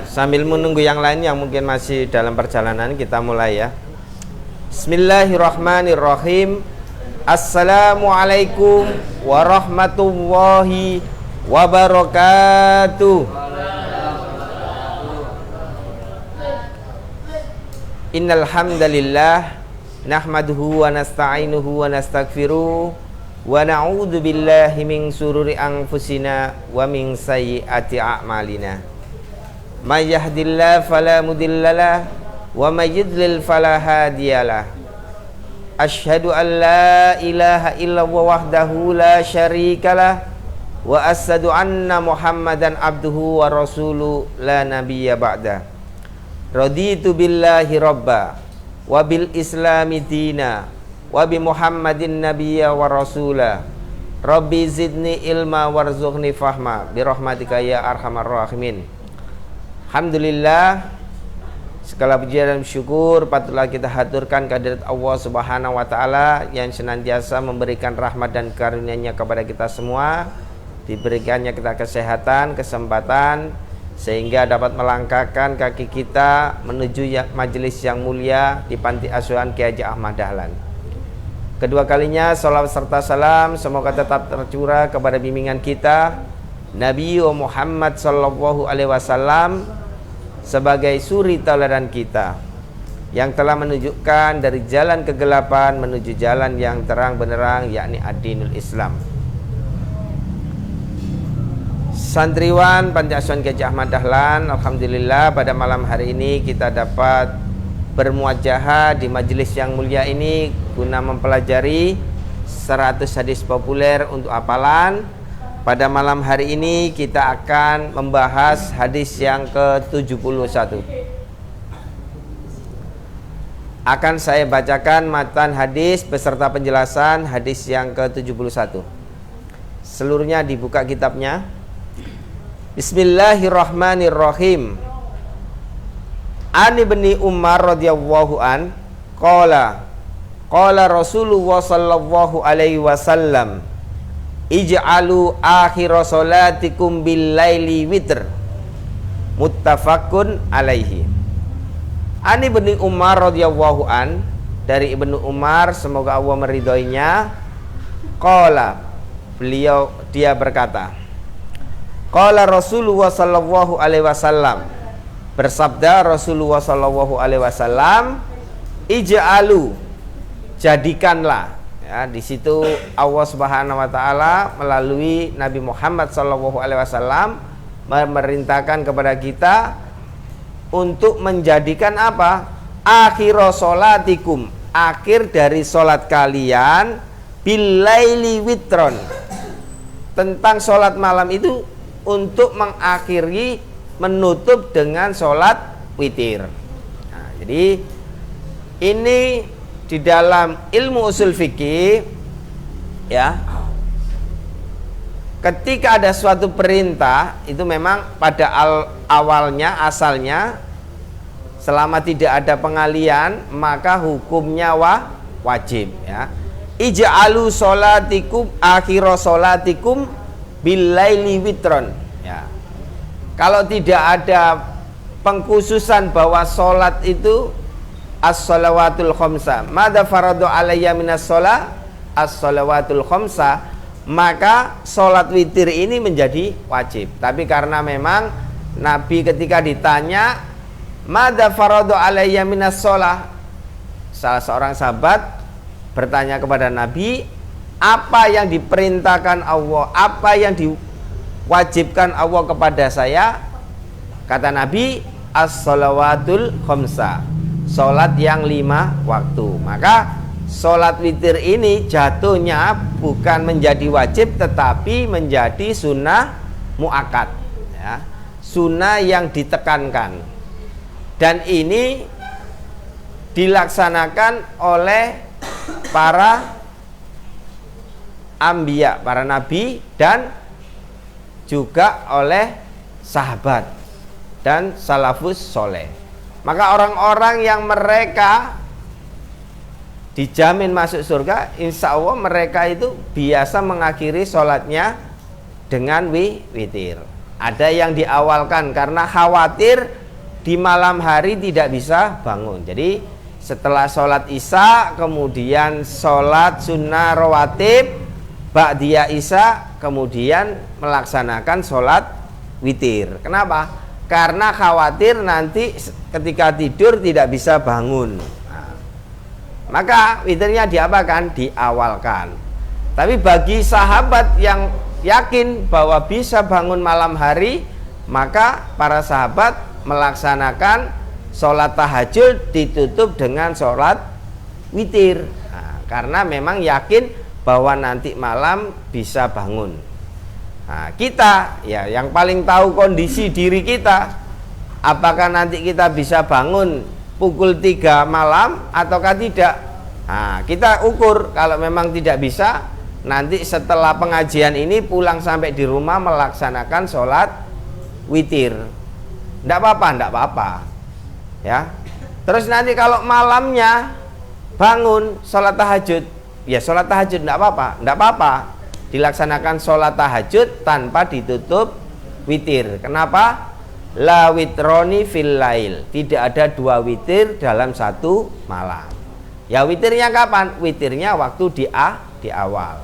Sambil menunggu yang lain yang mungkin masih dalam perjalanan, kita mulai ya. Bismillahirrahmanirrahim. Assalamualaikum warahmatullahi wabarakatuh. Innal hamdalillah nahmaduhu wa nasta'inuhu wa nastaghfiruh wa na'udzu billahi min sururi anfusina wa min sayyiati a'malina. May yahdihillahu fala mudhillalah wa may yudlil fala hadiyalah. Asyhadu an la ilaha illallah wahdahu la syarikalah wa asyhadu anna Muhammadan abduhu wa rasuluhu la nabiyya ba'da. Raditu billahi rabba wa bil islami dina wa bi Muhammadin nabiyya wa rasula. Rabbi zidni ilma warzuqni fahma bi rahmatika ya arhamar rahimin. Alhamdulillah, segala puji dan syukur patutlah kita haturkan kehadirat Allah Subhanahu wa taala yang senantiasa memberikan rahmat dan karunia-Nya kepada kita semua. Diberikannya kita kesehatan, kesempatan sehingga dapat melangkahkan kaki kita menuju majelis yang mulia di Panti Asuhan Kiai Haji Ahmad Dahlan. Kedua kalinya salawat serta salam semoga tetap tercurah kepada bimbingan kita Nabi Muhammad sallallahu alaihi wasallam sebagai suri tauladan kita yang telah menunjukkan dari jalan kegelapan menuju jalan yang terang benderang, yakni ad-dinul Islam. Santriwan Panti Asuhan Kiai Haji Ahmad Dahlan, alhamdulillah pada malam hari ini kita dapat bermuajahah di majelis yang mulia ini guna mempelajari 100 hadis populer untuk hafalan. Pada malam hari ini kita akan membahas hadis yang ke-71. Akan saya bacakan matan hadis beserta penjelasan hadis yang ke-71. Seluruhnya dibuka kitabnya. Bismillahirrahmanirrahim. An ibni Umar radhiyallahu an qala Rasulullah sallallahu alaihi wasallam ij'alu akhira salatikum bil laili witr. Muttafaqun alaihi. Ani ibnu Umar radhiyallahu an, dari Ibnu Umar semoga Allah meridhoinya, qala, dia berkata, qala Rasulullah sallallahu alaihi wasallam, bersabda Rasulullah sallallahu alaihi wasallam, ij'alu, jadikanlah. Ya, di situ Allah Subhanahu wa taala melalui Nabi Muhammad sallallahu alaihi wasallam memerintahkan kepada kita untuk menjadikan apa? Akhir sholatikum, akhir dari sholat kalian, billaili witron, tentang sholat malam itu untuk mengakhiri, menutup dengan sholat witir. Nah, jadi ini di dalam ilmu usul fikih ya, ketika ada suatu perintah itu memang pada awalnya asalnya selama tidak ada pengalian maka hukumnya wajib ya. Ij'alu sholatikum akhira sholatikum billaili witron ya. Kalau tidak ada pengkhususan bahwa sholat itu as-shalawatul khamsa, madza faradu alayya minas shalah as-shalawatul khamsa, maka sholat witir ini menjadi wajib. Tapi karena memang Nabi ketika ditanya madza faradu alayya minas shalah, salah seorang sahabat bertanya kepada Nabi, apa yang diperintahkan Allah, apa yang diwajibkan Allah kepada saya? Kata Nabi, as-shalawatul khamsa, sholat yang 5 waktu. Maka sholat witir ini jatuhnya bukan menjadi wajib tetapi menjadi sunnah muakkad ya, sunnah yang ditekankan, dan ini dilaksanakan oleh para anbiya, para nabi, dan juga oleh sahabat dan salafus soleh. Maka orang-orang yang mereka dijamin masuk surga, insya Allah mereka itu biasa mengakhiri sholatnya dengan witir. Ada yang diawalkan karena khawatir di malam hari tidak bisa bangun. Jadi setelah sholat isya kemudian sholat sunnah rawatib, ba'diyah isya kemudian melaksanakan sholat witir. Kenapa? Karena khawatir nanti ketika tidur tidak bisa bangun. Nah, maka witirnya diapakan? Diawalkan. Tapi bagi sahabat yang yakin bahwa bisa bangun malam hari, maka para sahabat melaksanakan sholat tahajud ditutup dengan sholat witir. Nah, karena memang yakin bahwa nanti malam bisa bangun. Nah, kita ya yang paling tahu kondisi diri kita, apakah nanti kita bisa bangun pukul 3 malam ataukah tidak. Nah, kita ukur. Kalau memang tidak bisa, nanti setelah pengajian ini pulang sampai di rumah melaksanakan sholat witir. Tidak apa-apa ya. Terus nanti kalau malamnya bangun sholat tahajud, ya sholat tahajud tidak apa-apa, dilaksanakan sholat tahajud tanpa ditutup witir. Kenapa? La witroni fil lail, tidak ada 2 witir dalam 1 malam. Ya witirnya kapan? Witirnya waktu di awal.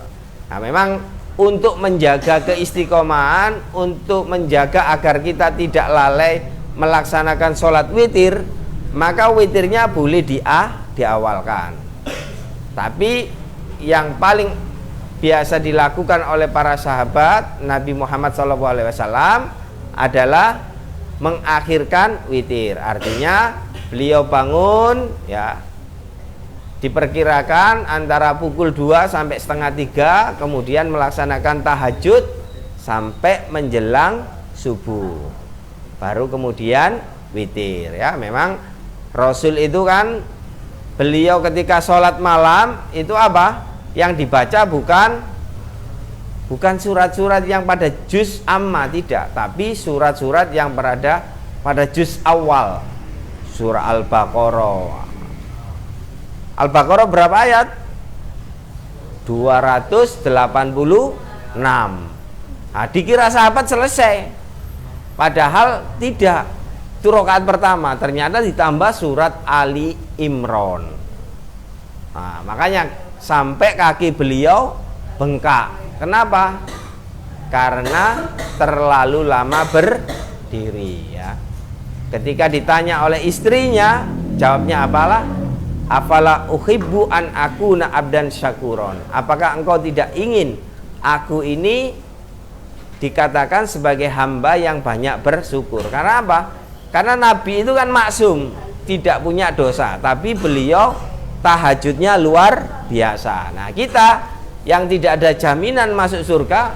Nah memang untuk menjaga keistiqomahan, untuk menjaga agar kita tidak lalai melaksanakan sholat witir, maka witirnya boleh diawalkan. Tapi yang paling biasa dilakukan oleh para sahabat Nabi Muhammad SAW adalah mengakhirkan witir. Artinya beliau bangun ya, diperkirakan antara pukul 2 sampai setengah 3, kemudian melaksanakan tahajud sampai menjelang subuh, baru kemudian witir ya. Memang Rasul itu kan beliau ketika sholat malam itu apa? Yang dibaca bukan surat-surat yang pada juz amma, tidak, tapi surat-surat yang berada pada juz awal. Surah Al-Baqarah. Al-Baqarah berapa ayat? 286. Nah, dikira sahabat selesai, padahal tidak. Itu rakaat pertama, ternyata ditambah surat Ali Imran. Nah, makanya sampai kaki beliau bengkak. Kenapa? Karena terlalu lama berdiri ya. Ketika ditanya oleh istrinya, jawabnya apalah? Afala uhibbu an akuna abdan syakuron. Apakah engkau tidak ingin aku ini dikatakan sebagai hamba yang banyak bersyukur? Karena apa? Karena Nabi itu kan maksum, tidak punya dosa, tapi beliau tahajudnya luar biasa. Nah, kita yang tidak ada jaminan masuk surga,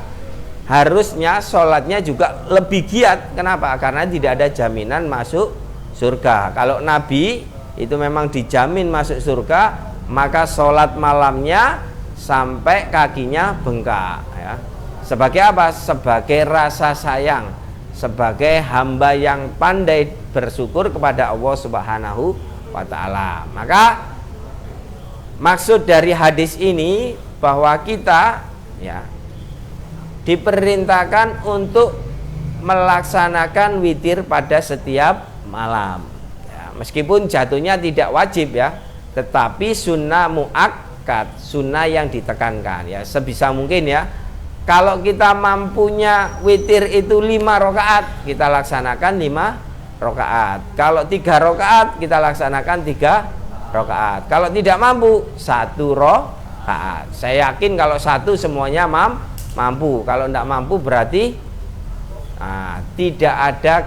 harusnya sholatnya juga lebih giat. Kenapa? Karena tidak ada jaminan masuk surga. Kalau Nabi itu memang dijamin masuk surga, maka sholat malamnya sampai kakinya bengkak ya. Sebagai apa? Sebagai rasa sayang, sebagai hamba yang pandai bersyukur kepada Allah Subhanahu wa ta'ala. Maka maksud dari hadis ini bahwa kita ya diperintahkan untuk melaksanakan witir pada setiap malam ya, meskipun jatuhnya tidak wajib ya, tetapi sunnah muakkad, sunnah yang ditekankan ya, sebisa mungkin ya. Kalau kita mampunya witir itu 5 rakaat, kita laksanakan 5 rakaat. Kalau 3 rakaat, kita laksanakan 3 rakaat. Kalau tidak mampu, 1 rakaat. Saya yakin kalau 1 semuanya mampu. Kalau tidak mampu berarti tidak ada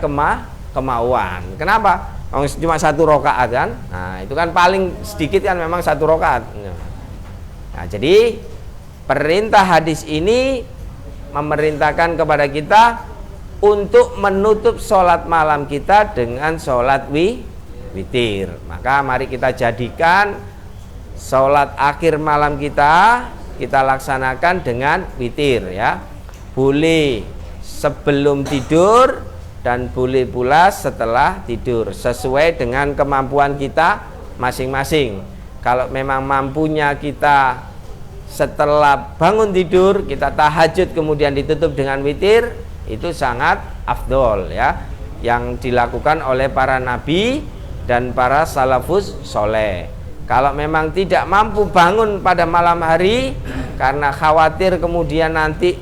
kemauan. Kenapa? Cuma 1 rakaat kan? Nah, itu kan paling sedikit kan memang 1 rakaat. Nah, jadi perintah hadis ini memerintahkan kepada kita untuk menutup sholat malam kita dengan sholat witir. Maka mari kita jadikan sholat akhir malam kita laksanakan dengan witir ya. Boleh sebelum tidur dan boleh pula setelah tidur, sesuai dengan kemampuan kita masing-masing. Kalau memang mampunya kita setelah bangun tidur kita tahajud kemudian ditutup dengan witir, itu sangat afdol ya, yang dilakukan oleh para nabi dan para salafus soleh. Kalau memang tidak mampu bangun pada malam hari karena khawatir kemudian nanti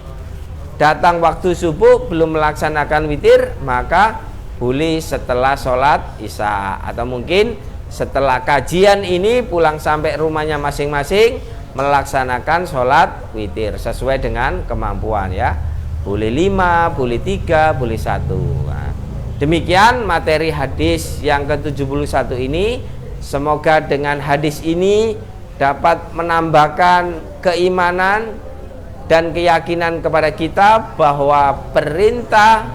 datang waktu subuh belum melaksanakan witir, maka boleh setelah sholat isya, atau mungkin setelah kajian ini pulang sampai rumahnya masing-masing melaksanakan sholat witir sesuai dengan kemampuan ya. Boleh 5, boleh 3, boleh 1. Nah, demikian materi hadis yang ke-71 ini. Semoga dengan hadis ini dapat menambahkan keimanan dan keyakinan kepada kita bahwa perintah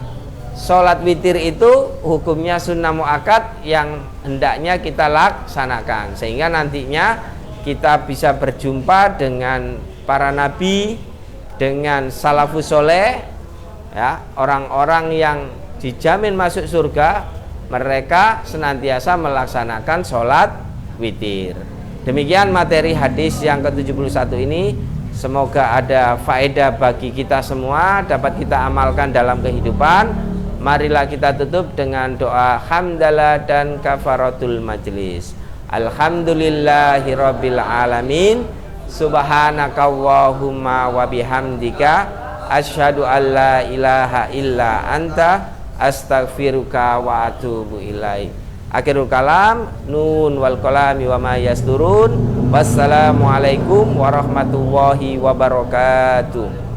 sholat witir itu hukumnya sunnah muakkad yang hendaknya kita laksanakan, sehingga nantinya kita bisa berjumpa dengan para nabi, dengan salafus soleh ya, orang-orang yang dijamin masuk surga, mereka senantiasa melaksanakan sholat witir. Demikian materi hadis yang ke-71 ini. Semoga ada faedah bagi kita semua, dapat kita amalkan dalam kehidupan. Marilah kita tutup dengan doa hamdalah dan kafaratul majlis. Alhamdulillahirabbil alamin. Subhanakallahumma wa bihamdika asyhadu an la ilaha illa anta astaghfiruka wa atubu ilaik. Akhirul kalam, nun wal qalami wa ma yasturun. Wassalamualaikum warahmatullahi wabarakatuh.